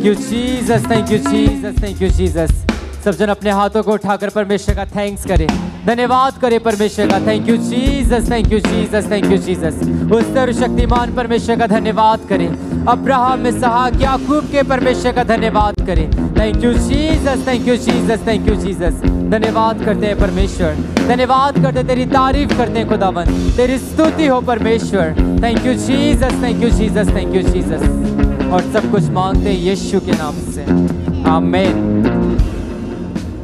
You Jesus, thank you Jesus, thank you Jesus. सब जन अपने हाथों को उठाकर परमेश्वर का थैंक्स करें, धन्यवाद करें परमेश्वर का। Thank you Jesus, thank you Jesus, thank you Jesus. उस सर्वशक्तिमान परमेश्वर का धन्यवाद करें, अब्राहम, इसहाक, याकूब के परमेश्वर का धन्यवाद करें। Thank you Jesus, thank you Jesus, thank you Jesus. धन्यवाद करते हैं परमेश्वर, धन्यवाद करते, तेरी तारीफ करते हैं खुदावन, तेरी स्तुति हो परमेश्वर। Thank you Jesus, thank you Jesus, thank you Jesus. और सब कुछ मांगते हैं यीशु के नाम से, आमीन,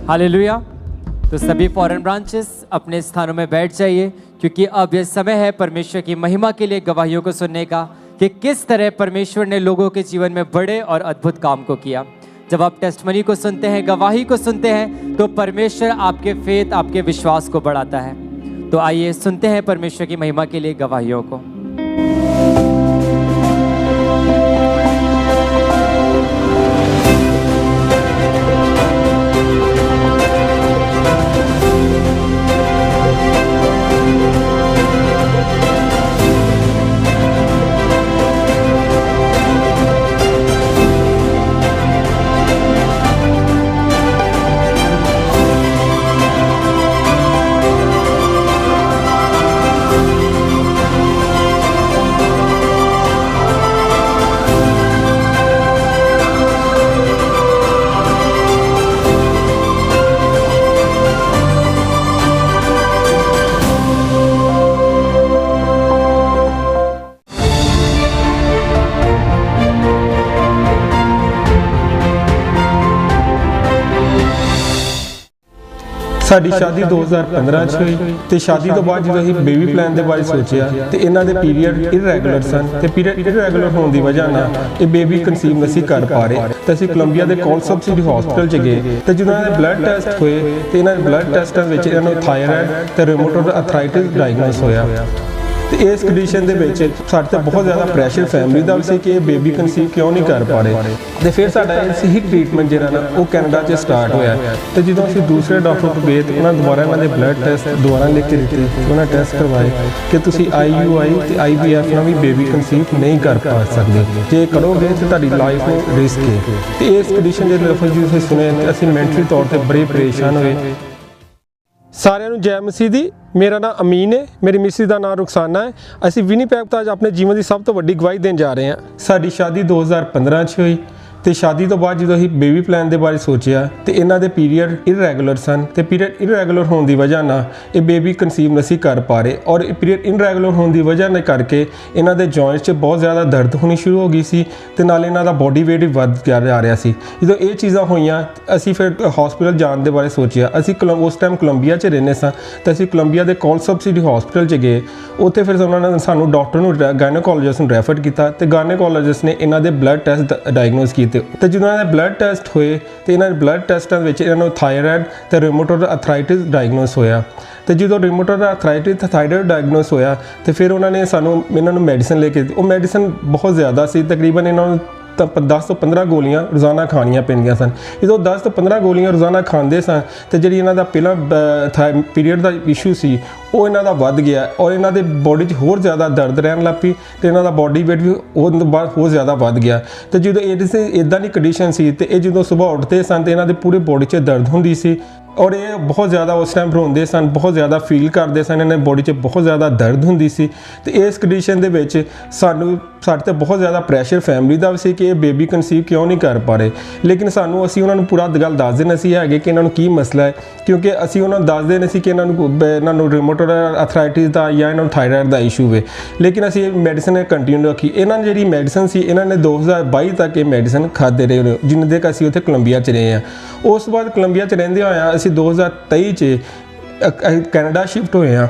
हालेलुया। तो सभी फॉरेन ब्रांचेस अपने स्थानों में बैठ जाइए, क्योंकि अब यह समय है परमेश्वर की महिमा के लिए गवाहियों को सुनने का, कि किस तरह परमेश्वर ने लोगों के जीवन में बड़े और अद्भुत काम को किया। जब आप टेस्टमनी को सुनते हैं, गवाही को सुनते हैं, तो परमेश्वर आपके फेथ, आपके विश्वास को बढ़ाता है। तो आइए सुनते हैं परमेश्वर की महिमा के लिए गवाहियों को। ਸਾਡੀ ਸ਼ਾਦੀ 2015 ਚ ਹੋਈ ਤੇ ਸ਼ਾਦੀ ਤੋਂ ਬਾਅਦ ਜਦੋਂ ਅਸੀਂ ਬੇਬੀ ਪਲਾਨ ਦੇ ਬਾਰੇ ਸੋਚਿਆ ਤੇ ਇਹਨਾਂ ਦੇ ਪੀਰੀਅਡ ਇਰੈਗੂਲਰ ਸਨ ਤੇ ਪੀਰੀਅਡ ਇਰੈਗੂਲਰ ਹੋਣ ਦੀ ਵਜ੍ਹਾ ਨਾਲ ਇਹ ਬੇਬੀ ਕਨਸੀਵ ਨਹੀਂ ਕਰ ਪਾ ਰਹੇ ਤੇ ਅਸੀਂ ਕੋਲੰਬੀਆ ਦੇ ਕੋਲ ਸਬਸਿਡੀ ਹਸਪੀਟਲ ਚ ਗਏ ਤੇ ਜਦੋਂ ਇਹਨਾਂ ਦੇ ਬਲੱਡ ਟੈਸਟ ਹੋਏ ਤੇ ਇਹਨਾਂ ਦੇ ਬਲੱਡ ਟੈਸਟਾਂ ਵਿੱਚ ਇਹਨਾਂ ਨੂੰ ਥਾਇਰਾਇਡ ਤੇ ਰਿਊਮੇਟੋਇਡ ਆਰਥਰਾਈਟਿਸ ਡਾਇਗਨੋਸ ਹੋਇਆ ਤੇ ਇਸ ਕੰਡੀਸ਼ਨ ਦੇ ਵਿੱਚ ਸਾਡੇ ਤੇ ਬਹੁਤ ਜ਼ਿਆਦਾ ਪ੍ਰੈਸ਼ਰ ਫੈਮਿਲੀ ਦਾ ਵੀ ਸੀ ਕਿ ਇਹ ਬੇਬੀ ਕਨਸੀਵ ਕਿਉਂ ਨਹੀਂ ਕਰ ਪਾ ਰਹੇ ਤੇ ਫਿਰ ਸਾਡਾ ਇਹ ਸਹੀ ਟ੍ਰੀਟਮੈਂਟ ਜਿਹੜਾ ਨਾ ਉਹ ਕੈਨੇਡਾ 'ਚ ਸਟਾਰਟ ਹੋਇਆ ਤੇ ਜਦੋਂ ਅਸੀਂ ਦੂਸਰੇ ਡਾਕਟਰ ਕੋਲ ਗਏ ਤੇ ਉਹਨਾਂ ਦੁਬਾਰਾ ਇਹਨਾਂ ਦੇ ਬਲੱਡ ਟੈਸਟ ਦੁਬਾਰਾ ਲਿਖ ਕੇ ਦਿੱਤੇ, ਉਹਨਾਂ ਟੈਸਟ ਕਰਵਾਏ ਕਿ ਤੁਸੀਂ IUI ਤੇ IVF ਨਾਲ ਵੀ ਬੇਬੀ ਕਨਸੀਵ ਨਹੀਂ ਕਰ ਪਾ ਸਕਦੇ, ਜੇ ਕਰੋਗੇ ਤੇ ਤੁਹਾਡੀ ਲਾਈਫ ਨੂੰ ਰਿਸਕ ਹੈ। ਤੇ ਇਸ ਕੰਡੀਸ਼ਨ ਦੇ ਲਫ਼ਜ਼ ਜਦੋਂ ਅਸੀਂ ਸੁਣੇ ਤੇ ਅਸੀਂ ਮੈਂਟਲੀ ਤੌਰ ਤੇ ਬੜੇ ਪਰੇਸ਼ਾਨ ਹੋਏ। ਸਾਰਿਆਂ ਨੂੰ ਜੈ ਮਸੀਹ ਦੀ। ਮੇਰਾ ਨਾਮ ਅਮੀਨ ਹੈ, ਮੇਰੀ ਮਿਸਿਸ ਦਾ ਨਾਮ ਰੁਖਸਾਨਾ ਹੈ। ਅਸੀਂ ਵਿਨੀਪੈਗ ਤੋਂ ਅੱਜ ਆਪਣੇ ਜੀਵਨ ਦੀ ਸਭ ਤੋਂ ਵੱਡੀ ਗਵਾਹੀ ਦੇਣ ਜਾ ਰਹੇ ਹਾਂ। ਸਾਡੀ ਸ਼ਾਦੀ 2015 ਚ ਹੋਈ ਤੇ ਸ਼ਾਦੀ ਤੋਂ ਬਾਅਦ ਜਦੋਂ ਅਸੀਂ ਬੇਬੀ ਪਲਾਨ ਦੇ ਬਾਰੇ ਸੋਚਿਆ ਤੇ ਇਹਨਾਂ ਦੇ ਪੀਰੀਅਡ ਇਰੈਗੂਲਰ ਸਨ ਤੇ ਪੀਰੀਅਡ ਇਰੈਗੂਲਰ ਹੋਣ ਦੀ ਵਜ੍ਹਾ ਨਾਲ ਇਹ ਬੇਬੀ ਕਨਸੀਵ ਨਹੀਂ ਕਰ ਪਾ ਰਹੇ ਔਰ ਇਹ ਪੀਰੀਅਡ ਇਰੈਗੂਲਰ ਹੋਣ ਦੀ ਵਜ੍ਹਾ ਨਾਲ ਕਰਕੇ ਇਹਨਾਂ ਦੇ ਜੁਆਇੰਟਸ 'ਚ ਬਹੁਤ ਜ਼ਿਆਦਾ ਦਰਦ ਹੋਣੀ ਸ਼ੁਰੂ ਹੋ ਗਈ ਸੀ ਤੇ ਨਾਲ ਇਹਨਾਂ ਦਾ ਬੋਡੀ ਵੇਟ ਵੀ ਵੱਧ ਜਾ ਰਿਹਾ ਸੀ। ਜਦੋਂ ਇਹ ਚੀਜ਼ਾਂ ਹੋਈਆਂ ਅਸੀਂ ਫਿਰ ਹਸਪੀਟਲ ਜਾਣ ਦੇ ਬਾਰੇ ਸੋਚਿਆ। ਅਸੀਂ ਉਸ ਟਾਈਮ ਕੋਲੰਬੀਆ 'ਚ ਰਹਿੰਦੇ ਸਾਂ ਤੇ ਅਸੀਂ ਕੋਲੰਬੀਆ ਦੇ ਕੋਲ ਸਬਸਿਡੀ ਹਸਪੀਟਲ 'ਚ ਗਏ। ਉੱਥੇ ਫਿਰ ਉਹਨਾਂ ਨੇ ਸਾਨੂੰ ਡਾਕਟਰ ਨੂੰ ਗਾਇਨੋਕੋਲੋਜਿਸਟ ਨੂੰ ਰੈਫਰ ਕੀਤਾ ਤੇ ਗਾਇਨੋਕੋਲੋਜਿਸਟ ਨੇ ਇਹਨਾਂ ਦੇ ਬਲੱਡ ਟੈਸਟ ਡਾਇਗਨੋਸ ਕੀਤੇ ਤੇ ਜਦੋਂ ਇਹਨਾਂ ਦੇ ਬਲੱਡ ਟੈਸਟ ਹੋਏ ਤੇ ਇਹਨਾਂ ਦੇ ਬਲੱਡ ਟੈਸਟਾਂ ਵਿੱਚ ਇਹਨਾਂ ਨੂੰ ਥਾਇਰਾਇਡ ਤੇ ਰਿਊਮੇਟੋਇਡ ਆਰਥਰਾਈਟਿਸ ਡਾਇਗਨੋਸ ਹੋਇਆ ਤੇ ਜਦੋਂ ਰਿਊਮੇਟੋਇਡ ਆਰਥਰਾਈਟਿਸ ਤੇ ਥਾਇਰਾਇਡ ਡਾਇਗਨੋਸ ਹੋਇਆ ਤੇ ਫਿਰ ਉਹਨਾਂ ਨੇ ਇਹਨਾਂ ਨੂੰ ਮੈਡੀਸਨ ਲੈ ਕੇ, ਉਹ ਮੈਡੀਸਨ ਬਹੁਤ ਜ਼ਿਆਦਾ ਸੀ, ਤਕਰੀਬਨ ਇਹਨਾਂ ਨੂੰ ਤਾਂ 10 ਤੋਂ 15 ਗੋਲੀਆਂ ਰੋਜ਼ਾਨਾ ਖਾਣੀਆਂ ਪੈਂਦੀਆਂ ਸਨ। ਜਦੋਂ 10 ਤੋਂ 15 ਗੋਲੀਆਂ ਰੋਜ਼ਾਨਾ ਖਾਂਦੇ ਸਨ ਤੇ ਜਿਹੜੀ ਇਹਨਾਂ ਦਾ ਪਹਿਲਾਂ ਪੀਰੀਅਡ ਦਾ ਇਸ਼ੂ ਸੀ ਉਹ ਇਹਨਾਂ ਦਾ ਵੱਧ ਗਿਆ ਔਰ ਇਹਨਾਂ ਦੇ ਬੋਡੀ 'ਚ ਹੋਰ ਜ਼ਿਆਦਾ ਦਰਦ ਰਹਿਣ ਲੱਗ ਪਈ ਤੇ ਇਹਨਾਂ ਦਾ ਬੋਡੀ ਵੇਟ ਵੀ ਉਹਦੇ ਤੋਂ ਬਾਅਦ ਹੋਰ ਜ਼ਿਆਦਾ ਵੱਧ ਗਿਆ ਤੇ ਜਦੋਂ ਇੱਦਾਂ ਦੀ ਕੰਡੀਸ਼ਨ ਸੀ ਤੇ ਇਹ ਜਦੋਂ ਸੁਬਾਹ ਉੱਠਦੇ ਸਨ ਤੇ ਇਹਨਾਂ ਦੇ ਪੂਰੇ ਬੋਡੀ 'ਚ ਦਰਦ ਹੁੰਦੀ ਸੀ ਔਰ ਇਹ ਬਹੁਤ ਜ਼ਿਆਦਾ ਉਸ ਟਾਈਮ ਰੋਂਦੇ ਸਨ, ਬਹੁਤ ਜ਼ਿਆਦਾ ਫੀਲ ਕਰਦੇ ਸਨ, ਇਹਨਾਂ ਦੀ ਬੋਡੀ 'ਚ ਬਹੁਤ ਜ਼ਿਆਦਾ ਦਰਦ ਹੁੰਦੀ ਸੀ ਤੇ ਇਸ ਕੰਡੀਸ਼ਨ ਦੇ ਵਿੱਚ ਸਾਡੇ ਤੇ ਬਹੁਤ ਜ਼ਿਆਦਾ ਪ੍ਰੈਸ਼ਰ ਫੈਮਿਲੀ ਦਾ ਵੀ ਸੀ ਕਿ ਇਹ ਬੇਬੀ ਕਨਸੀਵ ਕਿਉਂ ਨਹੀਂ ਕਰ ਪਾ ਰਹੇ। ਲੇਕਿਨ ਅਸੀਂ ਉਹਨਾਂ ਨੂੰ ਪੂਰਾ ਗੱਲ ਦੱਸਦੇ ਨਹੀਂ ਸੀ ਹੈਗੇ ਕਿ ਇਹਨਾਂ ਨੂੰ ਕੀ ਮਸਲਾ ਹੈ, ਕਿਉਂਕਿ ਅਸੀਂ ਉਹਨਾਂ ਨੂੰ ਦੱਸਦੇ ਨਹੀਂ ਸੀ ਕਿ ਇਹਨਾਂ ਨੂੰ ਰਿਊਮੇਟੋਇਡ ਆਰਥਰਾਈਟਿਸ ਦਾ ਜਾਂ ਇਹਨਾਂ ਨੂੰ ਥਾਇਰਾਇਡ ਦਾ ਇਸ਼ੂ ਹੈ। ਲੇਕਿਨ ਅਸੀਂ ਇਹ ਮੈਡੀਸਨ ਕੰਟੀਨਿਊ ਰੱਖੀ। ਇਹਨਾਂ ਨੇ ਜਿਹੜੀ ਮੈਡੀਸਨ ਸੀ ਇਹਨਾਂ ਨੇ 2022 ਤੱਕ ਇਹ ਮੈਡੀਸਨ ਖਾਦੇ ਰਹੇ, ਜਿੰਨੇ ਦੇਰ ਅਸੀਂ ਉੱਥੇ ਕੋਲੰਬੀਆ 'ਚ ਰਹੇ ਹਾਂ। ਉਸ ਤੋਂ ਬਾਅਦ ਕੋਲੰਬੀਆ 'ਚ ਰਹਿੰਦੇ ਹੋਇਆ ਅਸੀਂ 2023 'ਚ ਕੈਨੇਡਾ ਸ਼ਿਫਟ ਹੋਏ ਹਾਂ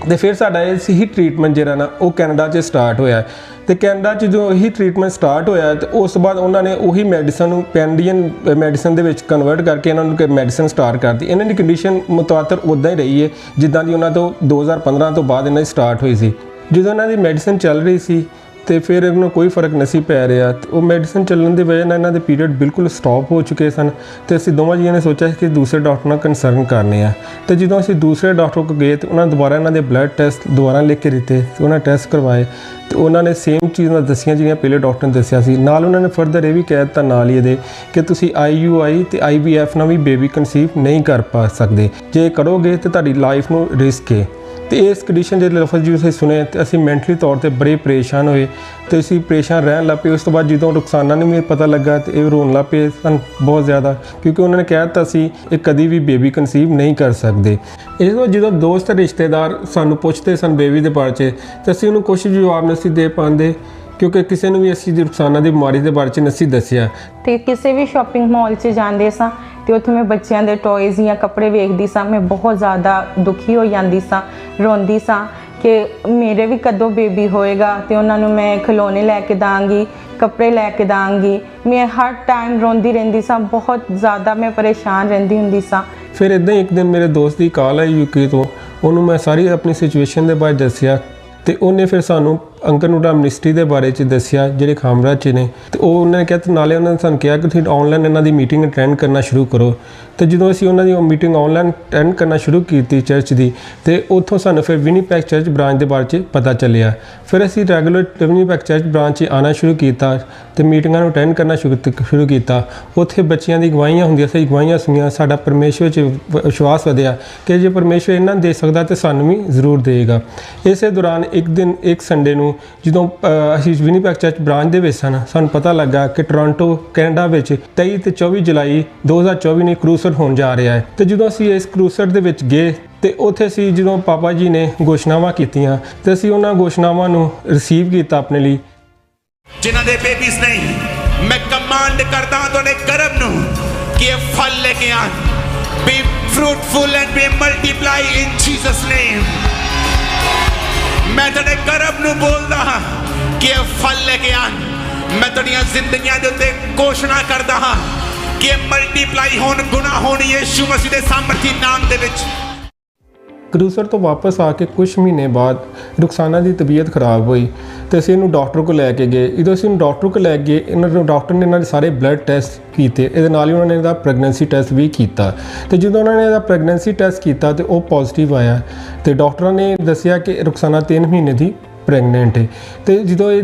ਤੇ ਫਿਰ ਸਾਡਾ ਇਹ ਸਹੀ ਟ੍ਰੀਟਮੈਂਟ ਜਿਹੜਾ ਨਾ ਉਹ ਕੈਨੇਡਾ 'ਚ ਸਟਾਰਟ ਹੋਇਆ ਤੇ ਕੈਨੇਡਾ 'ਚ ਜੋ ਇਹੀ ਟ੍ਰੀਟਮੈਂਟ ਸਟਾਰਟ ਹੋਇਆ ਤੇ ਉਸ ਤੋਂ ਬਾਅਦ ਉਹਨਾਂ ਨੇ ਉਹੀ ਮੈਡੀਸਨ ਨੂੰ ਕੈਨੇਡੀਅਨ ਮੈਡੀਸਨ ਦੇ ਵਿੱਚ ਕਨਵਰਟ ਕਰਕੇ ਇਹਨਾਂ ਨੂੰ ਮੈਡੀਸਨ ਸਟਾਰਟ ਕਰਤੀ। ਇਹਨਾਂ ਦੀ ਕੰਡੀਸ਼ਨ ਮੁਤਾਬਕ ਉੱਦਾਂ ਹੀ ਰਹੀ ਹੈ ਜਿੱਦਾਂ ਦੀ ਉਹਨਾਂ ਤੋਂ 2015 ਤੋਂ ਬਾਅਦ ਇਹਨਾਂ ਦੀ ਸਟਾਰਟ ਹੋਈ ਸੀ। ਜਦੋਂ ਇਹਨਾਂ ਦੀ ਮੈਡੀਸਨ ਚੱਲ ਰਹੀ ਸੀ ਤੇ ਫਿਰ ਇਹਨਾਂ ਨੂੰ ਕੋਈ ਫਰਕ ਨਹੀਂ ਸੀ ਪੈ ਰਿਹਾ ਤੇ ਉਹ ਮੈਡੀਸਨ ਚੱਲਣ ਦੀ ਵਜ੍ਹਾ ਨਾਲ ਇਹਨਾਂ ਦੇ ਪੀਰੀਅਡ ਬਿਲਕੁਲ ਸਟਾਪ ਹੋ ਚੁੱਕੇ ਸਨ ਤੇ ਅਸੀਂ ਦੋਵਾਂ ਜੀਆਂ ਨੇ ਸੋਚਿਆ ਕਿ ਦੂਸਰੇ ਡਾਕਟਰ ਨਾਲ ਕੰਸਰਨ ਕਰਨੇ ਆ ਤੇ ਜਦੋਂ ਅਸੀਂ ਦੂਸਰੇ ਡਾਕਟਰ ਕੋਲ ਗਏ ਤੇ ਉਹਨਾਂ ਦੁਬਾਰਾ ਇਹਨਾਂ ਦੇ ਬਲੱਡ ਟੈਸਟ ਦੁਬਾਰਾ ਲਿਖ ਕੇ ਦਿੱਤੇ ਤੇ ਉਹਨਾਂ ਟੈਸਟ ਕਰਵਾਏ ਤੇ ਉਹਨਾਂ ਨੇ ਸੇਮ ਚੀਜ਼ਾਂ ਦੱਸੀਆਂ ਜਿਹੜੀਆਂ ਪਹਿਲੇ ਡਾਕਟਰ ਨੇ ਦੱਸਿਆ ਸੀ। ਨਾਲ ਉਹਨਾਂ ਨੇ ਫਰਦਰ ਇਹ ਵੀ ਕਹਿ ਦਿੱਤਾ ਨਾਲ ਹੀ ਇਹਦੇ ਕਿ ਤੁਸੀਂ IUI ਤੇ IVF ਨਾਲ ਵੀ ਬੇਬੀ ਕਨਸੀਵ ਨਹੀਂ ਕਰ ਪਾ ਸਕਦੇ, ਜੇ ਕਰੋਗੇ ਤੇ ਤੁਹਾਡੀ ਲਾਈਫ ਨੂੰ ਰਿਸਕ ਹੈ। ਤੇ ਇਸ ਕੰਡੀਸ਼ਨ ਦੇ ਲਫ਼ਜ਼ ਜਦੋਂ ਅਸੀਂ ਸੁਣੇ ਤੇ ਅਸੀਂ ਮੈਂਟਲੀ ਤੌਰ ਤੇ ਬੜੇ ਪਰੇਸ਼ਾਨ ਹੋਏ ਤੇ ਅਸੀਂ ਪਰੇਸ਼ਾਨ ਰਹਿਣ ਲੱਗ ਪਏ। ਉਸ ਤੋਂ ਬਾਅਦ ਜਦੋਂ ਰੁਖਸਾਨਾ ਨੂੰ ਵੀ ਪਤਾ ਲੱਗਾ ਤੇ ਇਹ ਰੋਣ ਲੱਗ ਪਏ ਸਨ ਬਹੁਤ ਜ਼ਿਆਦਾ, ਕਿਉਂਕਿ ਉਹਨਾਂ ਨੇ ਕਹਿ ਦਿੱਤਾ ਸੀ ਇਹ ਕਦੀ ਵੀ ਬੇਬੀ ਕਨਸੀਵ ਨਹੀਂ ਕਰ ਸਕਦੇ। ਇਸ ਤੋਂ ਜਦੋਂ ਦੋਸਤ ਰਿਸ਼ਤੇਦਾਰ ਸਾਨੂੰ ਪੁੱਛਦੇ ਸਨ ਬੇਬੀ ਦੇ ਬਾਰੇ 'ਚ ਤੇ ਅਸੀਂ ਉਹਨੂੰ ਕੁਛ ਜਵਾਬ ਨਹੀਂ ਸੀ ਦੇ ਪਾਉਂਦੇ, ਕਿਉਂਕਿ ਕਿਸੇ ਨੂੰ ਵੀ ਅਸੀਂ ਰੁਖਸਾਨਾ ਦੀ ਬਿਮਾਰੀ ਦੇ ਬਾਰੇ 'ਚ ਨਹੀਂ ਦੱਸਿਆ। ਤੇ ਕਿਸੇ ਵੀ ਸ਼ਾਪਿੰਗ ਮਾਲ 'ਚ ਜਾਂਦੇ ਸਾਂ ਤੇ ਉੱਥੇ ਮੈਂ ਬੱਚਿਆਂ ਦੇ ਟੌਇਜ਼ ਜਾਂ ਕੱਪੜੇ ਵੇਖਦੀ ਸਾਂ, ਮੈਂ ਬਹੁਤ ਜ਼ਿਆਦਾ ਦੁਖੀ ਹੋ ਜਾਂਦੀ ਸਾਂ, ਰੋਂਦੀ ਸਾਂ ਕਿ ਮੇਰੇ ਵੀ ਕਦੋਂ ਬੇਬੀ ਹੋਏਗਾ ਤੇ ਉਹਨਾਂ ਨੂੰ ਮੈਂ ਖਿਡੌਣੇ ਲੈ ਕੇ ਦਾਂਗੀ, ਕੱਪੜੇ ਲੈ ਕੇ ਦਾਂਗੀ। ਮੈਂ ਹਰ ਟਾਈਮ ਰੋਂਦੀ ਰਹਿੰਦੀ ਸਾਂ, ਬਹੁਤ ਜ਼ਿਆਦਾ ਮੈਂ ਪਰੇਸ਼ਾਨ ਰਹਿੰਦੀ ਹੁੰਦੀ ਸਾਂ। ਫਿਰ ਇੱਦਾਂ ਹੀ ਇੱਕ ਦਿਨ ਮੇਰੇ ਦੋਸਤ ਦੀ ਕਾਲ ਆਈ UK ਤੋਂ, ਉਹਨੂੰ ਮੈਂ ਸਾਰੀ ਆਪਣੀ ਸਿਚੁਏਸ਼ਨ ਦੇ ਬਾਰੇ ਦੱਸਿਆ ਤੇ ਉਹਨੇ ਫਿਰ ਸਾਨੂੰ ਅੰਕਲ ਨੂਡਾ ਮਿਨਿਸਟਰੀ ਦੇ ਬਾਰੇ 'ਚ ਦੱਸਿਆ ਜਿਹੜੇ ਖਾਮਰਾ 'ਚ ਨੇ ਤੇ ਉਹ ਉਹਨਾਂ ਨੇ ਕਿਹਾ ਤੇ ਨਾਲੇ ਉਹਨਾਂ ਨੇ ਸਾਨੂੰ ਕਿਹਾ ਕਿ ਤੁਸੀਂ ਆਨਲਾਈਨ ਇਹਨਾਂ ਦੀ ਮੀਟਿੰਗ ਅਟੈਂਡ ਕਰਨਾ ਸ਼ੁਰੂ ਕਰੋ। ਤੇ ਜਦੋਂ ਅਸੀਂ ਉਹਨਾਂ ਦੀ ਉਹ ਮੀਟਿੰਗ ਆਨਲਾਈਨ ਅਟੈਂਡ ਕਰਨਾ ਸ਼ੁਰੂ ਕੀਤੀ ਚਰਚ ਦੀ ਤੇ ਉੱਥੋਂ ਸਾਨੂੰ ਫਿਰ ਵਿਨੀਪੈਗ ਚਰਚ ਬ੍ਰਾਂਚ ਦੇ ਬਾਰੇ 'ਚ ਪਤਾ ਚੱਲਿਆ। ਫਿਰ ਅਸੀਂ ਰੈਗੂਲਰ ਵਿਨੀਪੈਗ ਚਰਚ ਬ੍ਰਾਂਚ 'ਚ ਆਉਣਾ ਸ਼ੁਰੂ ਕੀਤਾ ਤੇ ਮੀਟਿੰਗਾਂ ਨੂੰ ਅਟੈਂਡ ਕਰਨਾ ਸ਼ੁਰੂ ਕੀਤਾ। ਉੱਥੇ ਬੱਚਿਆਂ ਦੀ ਗਵਾਹੀਆਂ ਹੁੰਦੀਆਂ ਸੀ, ਗਵਾਹੀਆਂ ਸੁਣੀਆਂ, ਸਾਡਾ ਪਰਮੇਸ਼ਵਰ 'ਚ ਵਿਸ਼ਵਾਸ ਵਧਿਆ ਕਿ ਜੇ ਪਰਮੇਸ਼ਵਰ ਇਹਨਾਂ ਦੇ ਸਕਦਾ ਤੇ ਸਾਨੂੰ ਵੀ ਜ਼ਰੂਰ ਦੇਗਾ। ਇਸੇ ਦੌਰਾਨ ਇੱਕ ਸੰਡੇ ਨੂੰ ਜਦੋਂ ਅਸੀਂ ਵਿਨੀਪੈਗ ਚਰਚ ਬ੍ਰਾਂਚ ਦੇ ਵਿੱਚ ਸਾਨੂੰ ਪਤਾ ਲੱਗਾ ਕਿ ਟੋਰਾਂਟੋ ਕੈਨੇਡਾ ਵਿੱਚ 23 ਤੇ 24 ਜੁਲਾਈ 2024 ਨੂੰ ਕਰੂਸਰ ਹੋਣ ਜਾ ਰਿਹਾ ਹੈ। ਤੇ ਜਦੋਂ ਅਸੀਂ ਇਸ ਕਰੂਸਰ ਦੇ ਵਿੱਚ ਗਏ ਤੇ ਉੱਥੇ ਅਸੀਂ ਜਦੋਂ ਪਾਪਾ ਜੀ ਨੇ ਘੋਸ਼ਣਾਵਾਂ ਕੀਤੀਆਂ ਤੇ ਅਸੀਂ ਉਹਨਾਂ ਘੋਸ਼ਣਾਵਾਂ ਨੂੰ ਰਿਸੀਵ ਕੀਤਾ ਆਪਣੇ ਲਈ। ਜਿਨ੍ਹਾਂ ਦੇ ਬੇਬੀਜ਼ ਨਹੀਂ, ਮੈਂ ਕਮਾਂਡ ਕਰਦਾ ਤੁਹਾਡੇ ਗਰਭ ਨੂੰ ਕਿ ਇਹ ਫਲ ਲੈ ਕੇ ਆਣ, be fruitful and be multiply in Jesus name. ਮੈਂ ਤੁਹਾਡੇ ਗਰਭ ਨੂੰ ਬੋਲਦਾ ਹਾਂ ਕਿ ਇਹ ਫਲ ਲੈ ਕੇ ਆਣ। ਮੈਂ ਤੁਹਾਡੀਆਂ ਜ਼ਿੰਦਗੀਆਂ ਦੇ ਉੱਤੇ ਘੋਸ਼ਣਾ ਕਰਦਾ ਹਾਂ ਕਿ ਇਹ ਮਲਟੀਪਲਾਈ ਹੋਣ, ਗੁਣਾ ਹੋਣ ਯਿਸੂ ਮਸੀਹ ਦੇ ਸਾਮਰਥੀ ਨਾਮ ਦੇ ਵਿੱਚ। ਕਰੂਸਰ ਤੋਂ ਵਾਪਸ ਆ ਕੇ ਕੁਝ ਮਹੀਨੇ ਬਾਅਦ ਰੁਖਸਾਨਾ ਦੀ ਤਬੀਅਤ ਖਰਾਬ ਹੋਈ ਤੇ ਅਸੀਂ ਇਹਨੂੰ ਡਾਕਟਰ ਕੋਲ ਲੈ ਕੇ ਗਏ। ਜਦੋਂ ਅਸੀਂ ਇਹਨੂੰ ਡਾਕਟਰ ਕੋਲ ਲੈ ਗਏ, ਡਾਕਟਰ ਨੇ ਇਹਨਾਂ ਦੇ ਸਾਰੇ ਬਲੱਡ ਟੈਸਟ ਕੀਤੇ, ਇਹਦੇ ਨਾਲ ਹੀ ਉਹਨਾਂ ਨੇ ਇਹਦਾ ਪ੍ਰੈਗਨੈਂਸੀ ਟੈਸਟ ਵੀ ਕੀਤਾ ਤੇ ਜਦੋਂ ਉਹਨਾਂ ਨੇ ਇਹਦਾ ਪ੍ਰੈਗਨੈਂਸੀ ਟੈਸਟ ਕੀਤਾ ਤੇ ਉਹ ਪੋਜ਼ਿਟਿਵ ਆਇਆ ਤੇ ਡਾਕਟਰਾਂ ਨੇ ਦੱਸਿਆ ਕਿ ਰੁਖਸਾਨਾ 3 ਮਹੀਨੇ ਦੀ ਪ੍ਰੈਗਨੈਂਟ ਹੈ। ਤੇ ਜਦੋਂ ਇਹ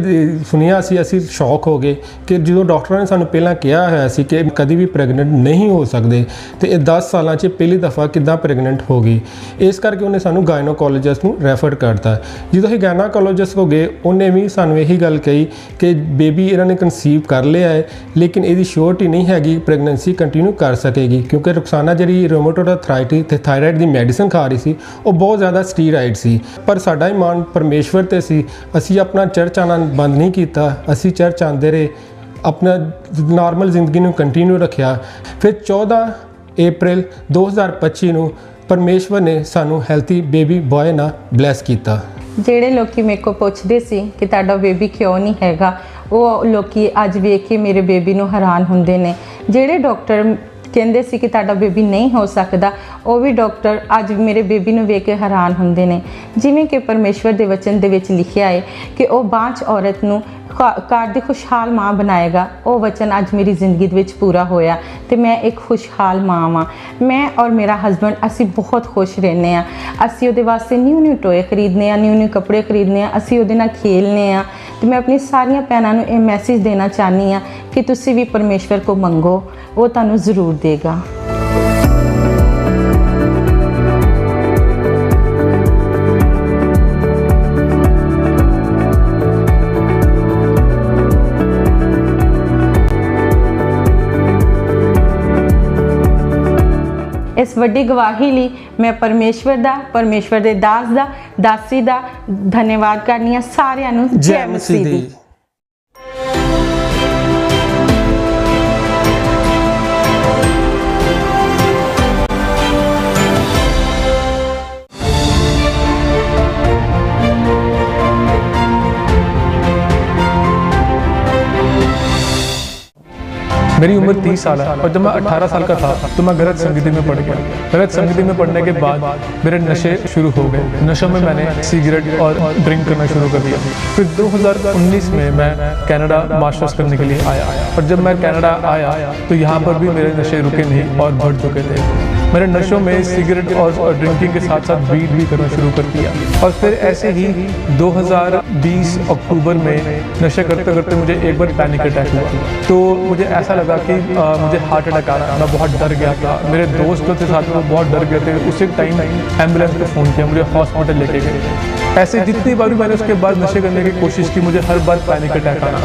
ਸੁਣਿਆ ਅਸੀਂ ਸ਼ੌਕ ਹੋ ਗਏ ਕਿ ਜਦੋਂ ਡਾਕਟਰਾਂ ਨੇ ਸਾਨੂੰ ਪਹਿਲਾਂ ਕਿਹਾ ਹੋਇਆ ਸੀ ਕਿ ਕਦੀ ਵੀ ਪ੍ਰੈਗਨੈਂਟ ਨਹੀਂ ਹੋ ਸਕਦੇ ਤੇ ਇਹ 10 ਸਾਲਾਂ 'ਚ ਪਹਿਲੀ ਦਫਾ ਕਿੱਦਾਂ ਪ੍ਰੈਗਨੈਂਟ ਹੋ ਗਈ। ਇਸ ਕਰਕੇ ਉਹਨੇ ਸਾਨੂੰ ਗਾਇਨੋਕੋਲੋਜਿਸਟ ਨੂੰ ਰੈਫਰ ਕਰਤਾ। ਜਦੋਂ ਅਸੀਂ ਗਾਇਨੋਕੋਲੋਜਿਸਟ ਕੋਲ ਗਏ, ਉਹਨੇ ਵੀ ਸਾਨੂੰ ਇਹੀ ਗੱਲ ਕਹੀ ਕਿ ਬੇਬੀ ਇਹਨਾਂ ਨੇ ਕਨਸੀਵ ਕਰ ਲਿਆ ਹੈ, ਲੇਕਿਨ ਇਹਦੀ ਸ਼ੋਰਟੀ ਨਹੀਂ ਹੈਗੀ ਪ੍ਰੈਗਨੈਂਸੀ ਕੰਟੀਨਿਊ ਕਰ ਸਕੇਗੀ, ਕਿਉਂਕਿ ਰੁਖਸਾਨਾ ਜਿਹੜੀ ਰੋਮੇਟੋਇਡ ਆਰਥਰਾਈਟਿਸ ਤੇ ਥਾਇਰਾਇਡ ਦੀ ਮੈਡੀਸਨ ਖਾ ਰਹੀ ਸੀ ਉਹ ਬਹੁਤ ਜ਼ਿਆਦਾ ਸਟੀਰਾਇਡ ਸੀ। ਪਰ ਸਾਡਾ ਇਮਾਨ ਪਰਮੇਸ਼ਵਰ ਤੇ ਅਸੀਂ ਆਪਣਾ ਚਰਚ ਆਉਣਾ ਬੰਦ ਨਹੀਂ ਕੀਤਾ, ਅਸੀਂ ਚਰਚ ਆਉਂਦੇ ਰਹੇ, ਆਪਣਾ ਨਾਰਮਲ ਜ਼ਿੰਦਗੀ ਨੂੰ ਕੰਟੀਨਿਊ ਰੱਖਿਆ। ਫਿਰ 14 ਅਪ੍ਰੈਲ 2025 ਨੂੰ ਪਰਮੇਸ਼ਵਰ ਨੇ ਸਾਨੂੰ ਹੈਲਥੀ ਬੇਬੀ ਬॉय ਨਾਲ ਬਲੈਸ ਕੀਤਾ। ਜਿਹੜੇ ਲੋਕੀ ਮੇਰੇ ਕੋਲ ਪੁੱਛਦੇ ਸੀ ਕਿ ਤੁਹਾਡਾ ਬੇਬੀ ਕਿਉਂ ਨਹੀਂ ਹੈਗਾ, ਉਹ ਲੋਕੀ ਅੱਜ ਵੇਖ ਕੇ ਮੇਰੇ ਬੇਬੀ ਨੂੰ ਹੈਰਾਨ ਹੁੰਦੇ ਨੇ। ਜਿਹੜੇ ਡਾਕਟਰ ਕਹਿੰਦੇ ਸੀ ਕਿ ਤੁਹਾਡਾ ਬੇਬੀ ਨਹੀਂ ਹੋ ਸਕਦਾ, ਉਹ ਵੀ ਡਾਕਟਰ ਅੱਜ ਮੇਰੇ ਬੇਬੀ ਨੂੰ ਵੇਖ ਕੇ ਹੈਰਾਨ ਹੁੰਦੇ ਨੇ। ਜਿਵੇਂ ਕਿ ਪਰਮੇਸ਼ਵਰ ਦੇ ਵਚਨ ਦੇ ਵਿੱਚ ਲਿਖਿਆ ਹੈ ਕਿ ਉਹ ਬਾਂਝ ਔਰਤ ਨੂੰ ਘਰ ਦੀ ਖੁਸ਼ਹਾਲ ਮਾਂ ਬਣਾਏਗਾ। ਉਹ ਵਚਨ ਅੱਜ ਮੇਰੀ ਜ਼ਿੰਦਗੀ ਦੇ ਵਿੱਚ ਪੂਰਾ ਹੋਇਆ ਤੇ ਮੈਂ ਇੱਕ ਖੁਸ਼ਹਾਲ ਮਾਂ ਵਾਂ। ਮੈਂ ਔਰ ਮੇਰਾ ਹਸਬੈਂਡ ਅਸੀਂ ਬਹੁਤ ਖੁਸ਼ ਰਹਿੰਦੇ ਹਾਂ। ਅਸੀਂ ਉਹਦੇ ਵਾਸਤੇ ਨਿਊ ਟੋਏ ਖਰੀਦਨੇ ਆ, ਨਿਊ ਕੱਪੜੇ ਖਰੀਦਨੇ ਆ, ਅਸੀਂ ਉਹਦੇ ਨਾਲ ਖੇਲਨੇ ਆ। ਤੇ ਮੈਂ ਆਪਣੀ ਸਾਰੀਆਂ ਭੈਣਾਂ ਨੂੰ ਇਹ ਮੈਸੇਜ ਦੇਣਾ ਚਾਹੁੰਦੀ ਹਾਂ ਕਿ ਤੁਸੀਂ ਵੀ ਪਰਮੇਸ਼ਵਰ ਕੋ ਮੰਗੋ, ਉਹ ਤੁਹਾਨੂੰ ਜ਼ਰੂਰ ਦੇਗਾ। ਇਸ ਵੱਡੀ ਗਵਾਹੀ ਲਈ ਮੈਂ ਪਰਮੇਸ਼ਵਰ ਦੇ ਦਾਸੀ ਦਾ ਧੰਨਵਾਦ ਕਰਨੀ ਆ। ਸਾਰਿਆਂ ਨੂੰ ਜੈ ਮਸੀਹ ਦੀ। मेरी उम्र 30 साल है और जब मैं 18 साल का था तो मैं गलत संगति में पड़ गया। गलत संगति में पड़ने के बाद मेरे नशे शुरू हो गए। नशों में मैंने सिगरेट और ड्रिंक करना शुरू कर दिया। फिर 2019 में मैं कनाडा मास्टर्स करने के लिए आया और जब मैं कनाडा आया तो यहाँ पर भी मेरे नशे रुके नहीं और बढ़ चुके थे। मैंने नशों में सिगरेट और ड्रिंकिंग के साथ साथ वीड भी करना शुरू कर दिया और फिर ऐसे ही 2020 अक्टूबर में नशे करते करते मुझे एक बार पैनिक अटैक हुआ। तो मुझे ऐसा लगा कि मुझे हार्ट अटैक आ रहा है। मैं बहुत डर गया था। मेरे दोस्त जो थे साथ में वो बहुत डर गए थे। उसी टाइम एम्बुलेंस को फ़ोन किया, मुझे हॉस्पिटल लेके गए। ऐसे जितनी बार भी मैंने उसके बाद नशे करने की कोशिश की मुझे हर बार पैनिक अटैक आना।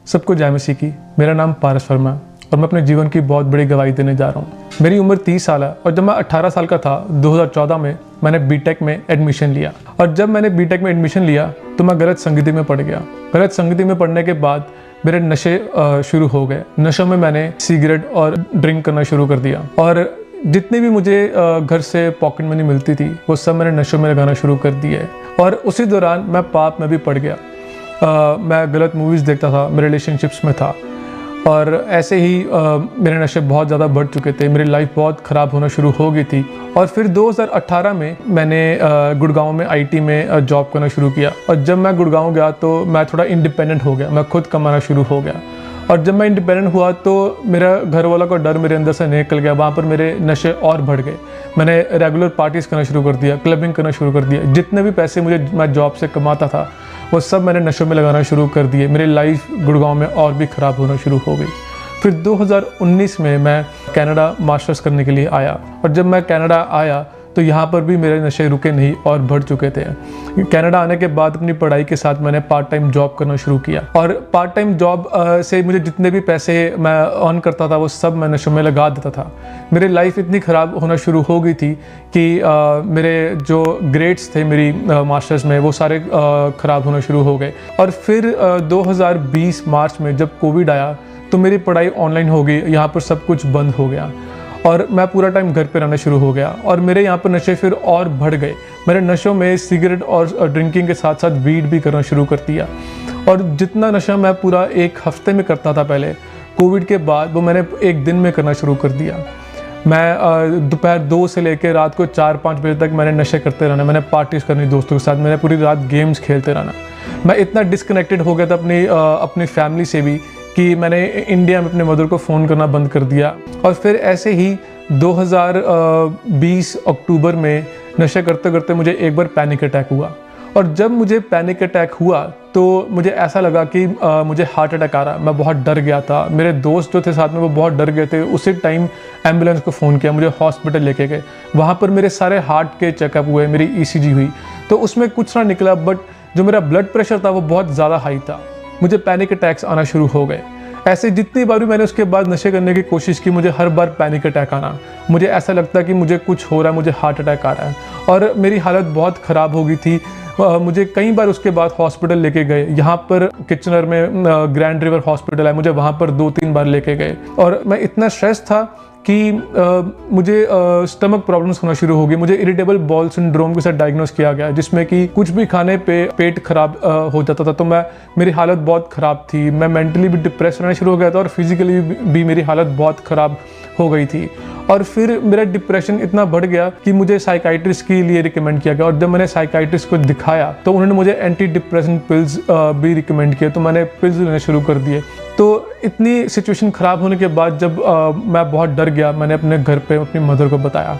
सबको जय मसीह की। मेरा नाम पारस वर्मा और मैं अपने जीवन की बहुत बड़ी गवाही देने जा रहा हूँ। मेरी उम्र 30 साल है और जब मैं 18 साल का था 2014 में मैंने बीटेक में एडमिशन लिया और जब मैंने बीटेक में एडमिशन लिया तो मैं गलत संगति में पड़ गया। गलत संगति में पड़ने के बाद मेरे नशे शुरू हो गए। नशों में मैंने सिगरेट और ड्रिंक करना शुरू कर दिया और जितनी भी मुझे घर से पॉकेट मनी मिलती थी वो सब मैंने नशों में लगाना शुरू कर दिया और उसी दौरान मैं पाप में भी पड़ गया। मैं गलत मूवीज़ देखता था, मैं रिलेशनशिप्स में था और ऐसे ही मेरे नशे बहुत ज़्यादा बढ़ चुके थे। मेरी लाइफ बहुत ख़राब होना शुरू हो गई थी और फिर 2018 में मैंने गुड़गांव में आईटी में जॉब करना शुरू किया और जब मैं गुड़गांव गया तो मैं थोड़ा इंडिपेंडेंट हो गया। मैं खुद कमाना शुरू हो गया और जब मैं इंडिपेंडेंट हुआ तो मेरा घर वालों का डर मेरे अंदर से निकल गया। वहाँ पर मेरे नशे और बढ़ गए। मैंने रेगुलर पार्टीज़ करना शुरू कर दिया, क्लबिंग करना शुरू कर दिया। जितने भी पैसे मैं जॉब से कमाता था वो सब मैंने नशों में लगाना शुरू कर दिए। मेरी लाइफ गुड़गांव में और भी ख़राब होना शुरू हो गई। फिर 2019 में मैं कनाडा मास्टर्स करने के लिए आया और जब मैं कनाडा आया तो यहाँ पर भी मेरे नशे रुके नहीं और बढ़ चुके थे। कनाडा आने के बाद अपनी पढ़ाई के साथ मैंने पार्ट टाइम जॉब करना शुरू किया और पार्ट टाइम जॉब से मुझे जितने भी पैसे मैं अर्न करता था वो सब मैं नशों में लगा देता था। मेरी लाइफ इतनी ख़राब होना शुरू हो गई थी कि मेरे जो ग्रेड्स थे मेरी मास्टर्स में वो सारे ख़राब होना शुरू हो गए और फिर 2020 मार्च में जब कोविड आया तो मेरी पढ़ाई ऑनलाइन हो गई। यहाँ पर सब कुछ बंद हो गया और मैं पूरा टाइम घर पे रहना शुरू हो गया और मेरे यहाँ पर नशे फिर और बढ़ गए। मेरे नशों में सिगरेट और ड्रिंकिंग के साथ साथ वीड भी करना शुरू कर दिया और जितना नशा मैं पूरा एक हफ्ते में करता था पहले, कोविड के बाद वो मैंने एक दिन में करना शुरू कर दिया। मैं दोपहर 2 से लेकर रात को 4-5 बजे तक मैंने नशे करते रहना। मैंने पार्टीज़ करनी दोस्तों के साथ, मैंने पूरी रात गेम्स खेलते रहना। मैं इतना डिस्कनेक्टेड हो गया था अपनी फैमिली से भी कि मैंने इंडिया में अपने मदर को फ़ोन करना बंद कर दिया और फिर ऐसे ही 2020 अक्टूबर में नशे करते करते मुझे एक बार पैनिक अटैक हुआ और जब मुझे पैनिक अटैक हुआ तो मुझे ऐसा लगा कि मुझे हार्ट अटैक आ रहा है। मैं बहुत डर गया था। मेरे दोस्त जो थे साथ में वो बहुत डर गए थे। उसी टाइम एम्बुलेंस को फ़ोन किया, मुझे हॉस्पिटल लेके गए। वहाँ पर मेरे सारे हार्ट के चेकअप हुए, मेरी ECG हुई तो उसमें कुछ ना निकला, बट जो मेरा ब्लड प्रेशर था वो बहुत ज़्यादा हाई था। मुझे पैनिक अटैक्स आना शुरू हो गए। ऐसे जितनी बार भी मैंने उसके बाद नशे करने की कोशिश की मुझे हर बार पैनिक अटैक आना। मुझे ऐसा लगता कि मुझे कुछ हो रहा है, मुझे हार्ट अटैक आ रहा है और मेरी हालत बहुत ख़राब हो गई थी। मुझे कई बार उसके बाद हॉस्पिटल लेके गए। यहाँ पर किचनर में ग्रैंड रिवर हॉस्पिटल है, मुझे वहाँ पर 2-3 बार लेके गए और मैं इतना स्ट्रेस था कि मुझे स्टमक प्रॉब्लम्स होना शुरू हो गई। मुझे इरिटेबल बाउल सिंड्रोम के साथ डायग्नोस किया गया जिसमें कि कुछ भी खाने पे पेट खराब हो जाता था। तो मेरी हालत बहुत ख़राब थी। मैं मेंटली भी डिप्रेस रहना शुरू हो गया था और फिजिकली भी मेरी हालत बहुत ख़राब हो गई थी और फिर मेरा डिप्रेशन इतना बढ़ गया कि मुझे साइकाइट्रिस्ट के लिए रिकमेंड किया गया और जब मैंने साइकाइट्रिस्ट को दिखाया तो उन्होंने मुझे एंटी डिप्रेशन पिल्स भी रिकमेंड किए तो मैंने पिल्स लेने शुरू कर दिए। तो इतनी सिचुएशन ख़राब होने के बाद जब मैं बहुत डर गया, मैंने अपने घर पे अपनी मदर को बताया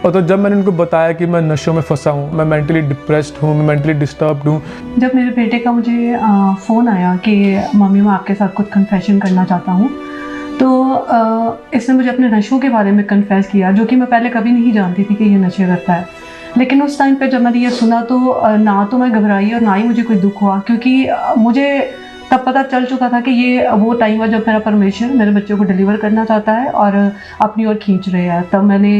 और तो जब मैंने उनको बताया कि मैं नशों में फंसा हूँ, मैं मेंटली डिप्रेस्ड हूँ, मैं मेंटली डिस्टर्ब्ड हूँ। जब मेरे बेटे का मुझे फ़ोन आया कि मम्मी मैं आपके साथ कुछ कन्फेशन करना चाहता हूँ तो इसने मुझे अपने नशों के बारे में कन्फेस किया जो कि मैं पहले कभी नहीं जानती थी कि ये नशे करता है। लेकिन उस टाइम पे जब मैंने ये सुना तो ना तो मैं घबराई और ना ही मुझे कोई दुख हुआ क्योंकि मुझे तब पता चल चुका था कि ये वो टाइम है जब मेरा परमेश्वर मेरे बच्चों को डिलीवर करना चाहता है और अपनी ओर खींच रहा है। तब मैंने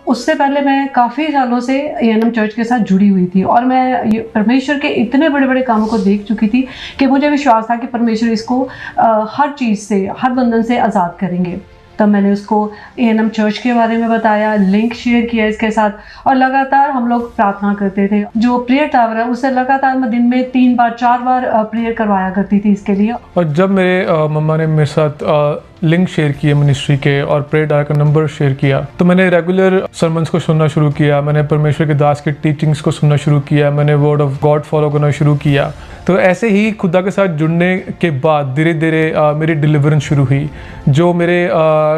उससे पहले मैं काफ़ी सालों से ANM चर्च के साथ जुड़ी हुई थी और मैं परमेश्वर के इतने बड़े बड़े कामों को देख चुकी थी कि मुझे विश्वास था कि परमेश्वर इसको हर चीज़ से, हर बंधन से आज़ाद करेंगे। तब मैंने उसको A&M चर्च के बारे में बताया, लिंक शेयर किया इसके साथ, और लगातार हम लोग प्रार्थना करते थे। जो प्रेयर टावर है उससे लगातार मैं दिन में 3 बार 4 बार प्रेयर करवाया करती थी इसके लिए। और जब मेरे मम्मा ने मेरे साथ लिंक शेयर किए मिनिस्ट्री के और प्रेयर टावर का नंबर शेयर किया, तो मैंने रेगुलर सरमन्स को सुनना शुरू किया, मैंने परमेश्वर के दास की टीचिंग्स को सुनना शुरू किया, मैंने वर्ड ऑफ गॉड फॉलो करना शुरू किया। तो ऐसे ही खुदा के साथ जुड़ने के बाद धीरे धीरे मेरी डिलीवरेंस शुरू हुई। जो मेरे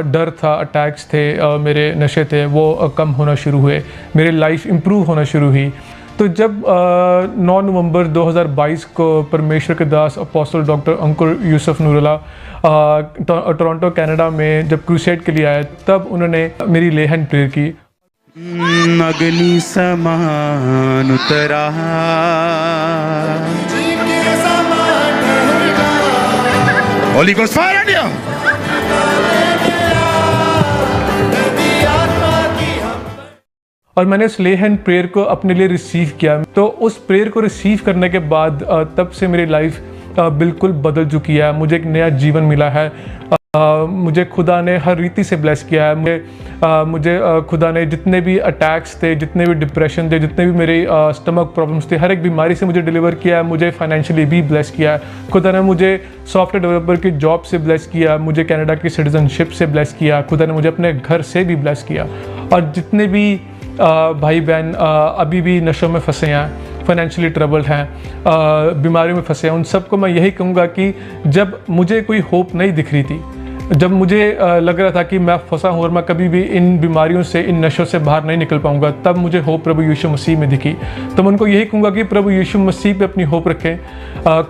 डर था, अटैक्स थे, मेरे नशे थे, वो कम होना शुरू हुए, मेरी लाइफ इम्प्रूव होना शुरू हुई। तो जब 9 नवंबर 2022 को परमेश्वर के दास अपोस्टल डॉक्टर अंकुर यूसुफ नूरुल्लाह टोरंटो कनाडा में जब क्रूसेड के लिए आए, तब उन्होंने मेरी लेहन प्रेयर की। अग्नि समान उतरा, Holi ghost fire on you. और मैंने उस ले हैंड प्रेयर को अपने लिए रिसीव किया। तो उस प्रेयर को रिसीव करने के बाद तब से मेरी लाइफ बिल्कुल बदल चुकी है। मुझे एक नया जीवन मिला है। मुझे खुदा ने हर रीति से ब्लेस किया है। मुझे खुदा ने जितने भी अटैक्स थे, जितने भी डिप्रेशन थे, जितने भी मेरे स्टमक प्रॉब्लम्स थे, हर एक बीमारी से मुझे डिलीवर किया है। मुझे फाइनेंशियली भी ब्लेस किया है। खुदा ने मुझे सॉफ्टवेयर डेवलपर की जॉब से ब्लेस किया, मुझे कनाडा की सिटीजनशिप से ब्लेस किया, खुदा ने मुझे अपने घर से भी ब्लेस किया। और जितने भी भाई बहन अभी भी नशों में फंसे हैं, फाइनेंशियली ट्रबल्ड हैं, बीमारियों में फंसे हैं, उन सबको मैं यही कहूँगा कि जब मुझे कोई होप नहीं दिख रही थी, जब मुझे लग रहा था कि मैं फंसा हूँ और मैं कभी भी इन बीमारियों से, इन नशों से बाहर नहीं निकल पाऊँगा, तब मुझे होप प्रभु यीशु मसीह में दिखी। तो मैं उनको यही कहूँगा कि प्रभु यीशु मसीह पे अपनी होप रखें,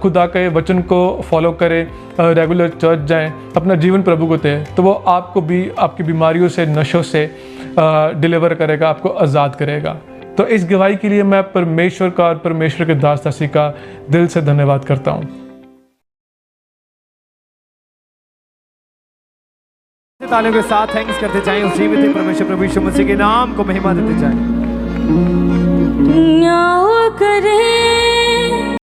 खुदा के वचन को फॉलो करें, रेगुलर चर्च जाएं, अपना जीवन प्रभु को दें, तो वो आपको भी आपकी बीमारियों से, नशों से डिलीवर करेगा, आपको आज़ाद करेगा। तो इस गवाही के लिए मैं परमेश्वर का और परमेश्वर के दास दासी का दिल से धन्यवाद करता हूँ। तालियों के साथ थैंक्स करते जाएं उस जीवित परमेश्वर प्रभु यीशु मसीह के नाम को महिमा देते जाएं। न्याय करे